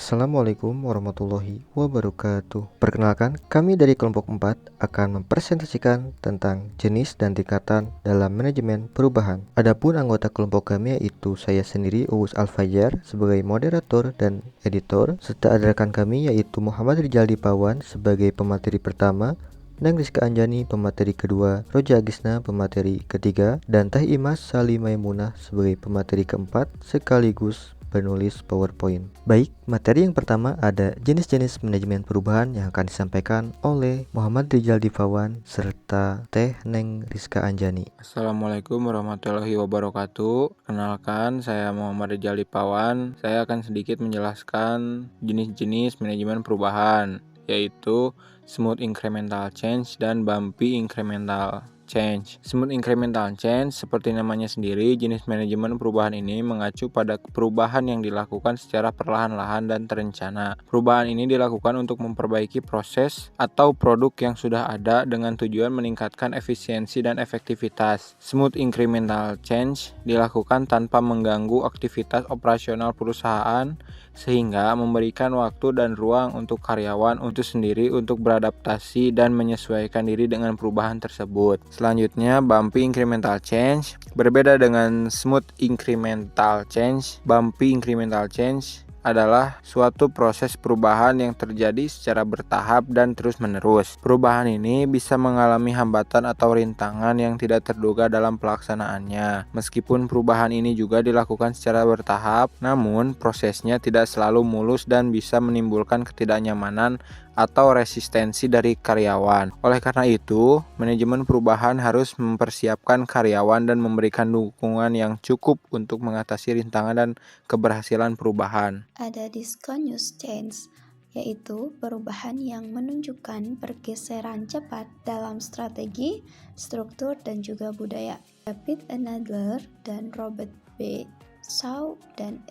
Assalamualaikum warahmatullahi wabarakatuh. Perkenalkan, kami dari kelompok 4 akan mempresentasikan tentang jenis dan tingkatan dalam manajemen perubahan. Adapun anggota kelompok kami yaitu saya sendiri Uus Al-Fajar sebagai moderator dan editor, serta ada rekan kami yaitu Muhammad Rizal Dipawan sebagai pemateri pertama, Neng Rizka Anjani pemateri kedua, Roja Agisna pemateri ketiga, dan Teh Imas Salimaimunah sebagai pemateri keempat sekaligus penulis PowerPoint. Baik, materi yang pertama ada jenis-jenis manajemen perubahan yang akan disampaikan oleh Muhammad Rizal Dipawan serta Teh Neng Rizka Anjani. Assalamualaikum warahmatullahi wabarakatuh. Kenalkan, saya Muhammad Rizal Dipawan. Saya akan sedikit menjelaskan jenis-jenis manajemen perubahan, yaitu Smooth Incremental Change dan Bumpy Incremental Change. Smooth Incremental Change, seperti namanya sendiri, jenis manajemen perubahan ini mengacu pada perubahan yang dilakukan secara perlahan-lahan dan terencana. Perubahan ini dilakukan untuk memperbaiki proses atau produk yang sudah ada dengan tujuan meningkatkan efisiensi dan efektivitas. Smooth Incremental Change dilakukan tanpa mengganggu aktivitas operasional perusahaan, sehingga memberikan waktu dan ruang untuk karyawan untuk sendiri untuk beradaptasi dan menyesuaikan diri dengan perubahan tersebut. Selanjutnya, Bumpy Incremental Change. Berbeda dengan Smooth Incremental Change, Bumpy Incremental Change adalah suatu proses perubahan yang terjadi secara bertahap dan terus-menerus. Perubahan ini bisa mengalami hambatan atau rintangan yang tidak terduga dalam pelaksanaannya. Meskipun perubahan ini juga dilakukan secara bertahap, namun prosesnya tidak selalu mulus dan bisa menimbulkan ketidaknyamanan atau resistensi dari karyawan. Oleh karena itu, manajemen perubahan harus mempersiapkan karyawan dan memberikan dukungan yang cukup untuk mengatasi rintangan dan keberhasilan perubahan. Ada discontinuous change, yaitu perubahan yang menunjukkan pergeseran cepat dalam strategi, struktur, dan juga budaya. David Nadler dan Robert B. Shaw dan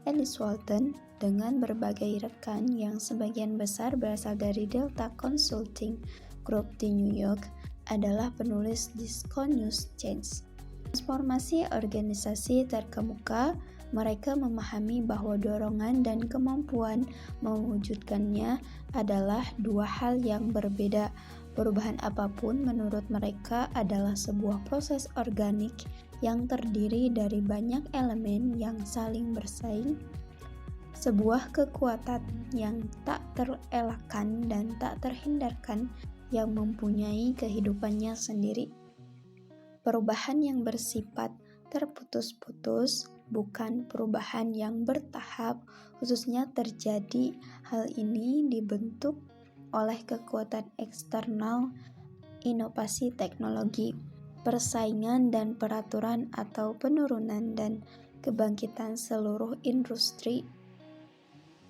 Alice Walton dengan berbagai rekan yang sebagian besar berasal dari Delta Consulting Group di New York adalah penulis Discontinuous Change. Transformasi organisasi terkemuka, mereka memahami bahwa dorongan dan kemampuan mewujudkannya adalah dua hal yang berbeda. Perubahan apapun menurut mereka adalah sebuah proses organik yang terdiri dari banyak elemen yang saling bersaing, sebuah kekuatan yang tak terelakkan dan tak terhindarkan yang mempunyai kehidupannya sendiri. Perubahan yang bersifat terputus-putus, bukan perubahan yang bertahap, khususnya terjadi. Hal ini dibentuk oleh kekuatan eksternal, inovasi teknologi, persaingan dan peraturan atau penurunan dan kebangkitan seluruh industri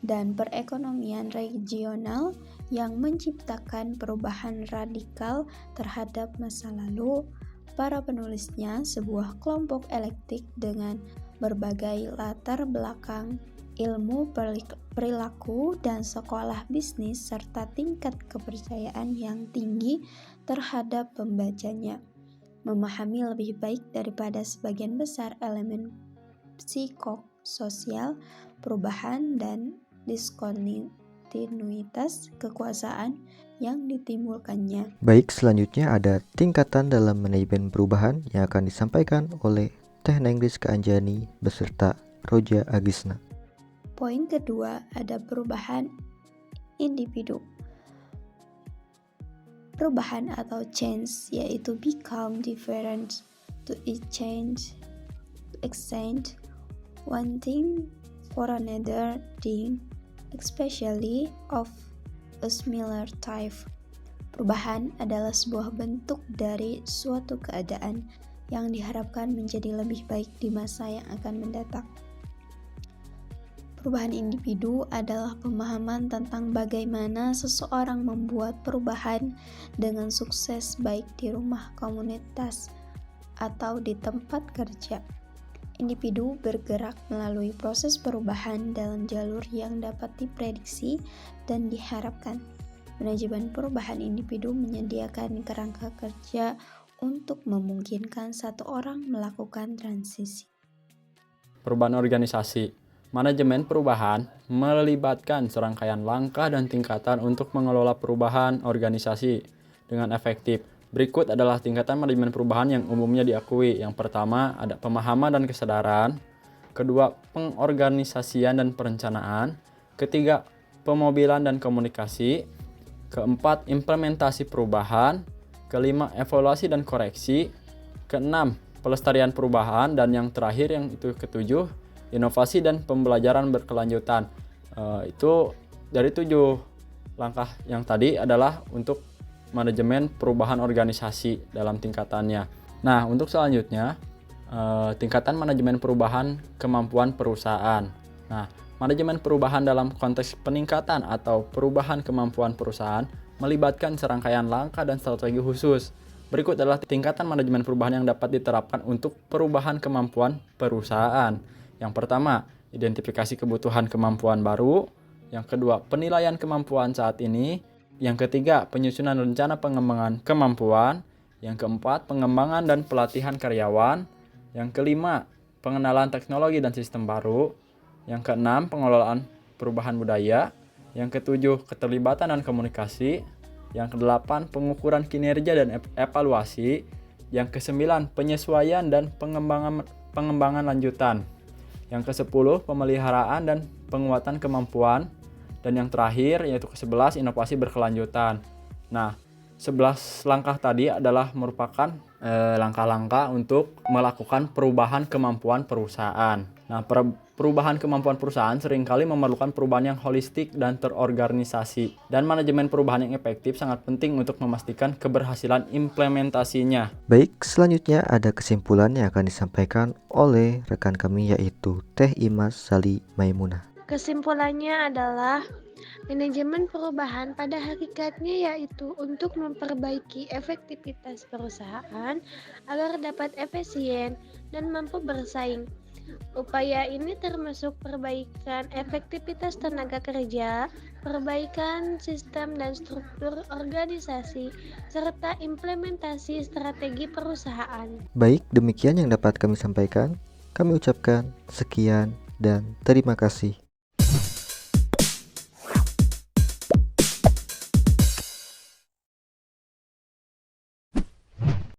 dan perekonomian regional yang menciptakan perubahan radikal terhadap masa lalu. Para penulisnya sebuah kelompok eklektik dengan berbagai latar belakang, ilmu perilaku dan sekolah bisnis serta tingkat kepercayaan yang tinggi terhadap pembacanya. Memahami lebih baik daripada sebagian besar elemen psikososial perubahan dan diskontinuitas kekuasaan yang ditimbulkannya. Baik, selanjutnya ada tingkatan dalam manajemen perubahan yang akan disampaikan oleh Teh Neng Rizka Anjani beserta Roja Agisna. Poin kedua ada perubahan individu. Perubahan atau change yaitu become different, to change, to exchange one thing for another thing, especially of a similar type. Perubahan adalah sebuah bentuk dari suatu keadaan yang diharapkan menjadi lebih baik di masa yang akan mendatang. Perubahan individu adalah pemahaman tentang bagaimana seseorang membuat perubahan dengan sukses baik di rumah, komunitas, atau di tempat kerja. Individu bergerak melalui proses perubahan dalam jalur yang dapat diprediksi dan diharapkan. Manajemen perubahan individu menyediakan kerangka kerja untuk memungkinkan satu orang melakukan transisi. Perubahan organisasi. Manajemen perubahan melibatkan serangkaian langkah dan tingkatan untuk mengelola perubahan organisasi dengan efektif. Berikut adalah tingkatan manajemen perubahan yang umumnya diakui. Yang pertama, ada pemahaman dan kesadaran. Kedua, pengorganisasian dan perencanaan. Ketiga, pemobilan dan komunikasi. Keempat, implementasi perubahan. Kelima, evaluasi dan koreksi. Keenam, pelestarian perubahan. Dan yang terakhir, yang itu ketujuh, inovasi dan pembelajaran berkelanjutan. Itu dari 7 langkah yang tadi adalah untuk manajemen perubahan organisasi dalam tingkatannya. Nah, untuk selanjutnya, tingkatan manajemen perubahan kemampuan perusahaan. Nah, manajemen perubahan dalam konteks peningkatan atau perubahan kemampuan perusahaan melibatkan serangkaian langkah dan strategi khusus. Berikut adalah tingkatan manajemen perubahan yang dapat diterapkan untuk perubahan kemampuan perusahaan. Yang pertama, identifikasi kebutuhan kemampuan baru. Yang kedua, penilaian kemampuan saat ini. Yang ketiga, penyusunan rencana pengembangan kemampuan. Yang keempat, pengembangan dan pelatihan karyawan. Yang kelima, pengenalan teknologi dan sistem baru. Yang keenam, pengelolaan perubahan budaya. Yang ketujuh, keterlibatan dan komunikasi. Yang kedelapan, pengukuran kinerja dan evaluasi. Yang kesembilan, penyesuaian dan pengembangan lanjutan. Yang kesepuluh, pemeliharaan dan penguatan kemampuan. Dan yang terakhir, yaitu ke-11, inovasi berkelanjutan. Nah, 11 langkah tadi adalah merupakan langkah-langkah untuk melakukan perubahan kemampuan perusahaan. Nah, perubahan kemampuan perusahaan seringkali memerlukan perubahan yang holistik dan terorganisasi. Dan manajemen perubahan yang efektif sangat penting untuk memastikan keberhasilan implementasinya. Baik, selanjutnya ada kesimpulan yang akan disampaikan oleh rekan kami yaitu Teh Imas Sali Maimunah. Kesimpulannya adalah manajemen perubahan pada hakikatnya yaitu untuk memperbaiki efektivitas perusahaan agar dapat efisien dan mampu bersaing. Upaya ini termasuk perbaikan efektivitas tenaga kerja, perbaikan sistem dan struktur organisasi, serta implementasi strategi perusahaan. Baik, demikian yang dapat kami sampaikan. Kami ucapkan sekian dan terima kasih.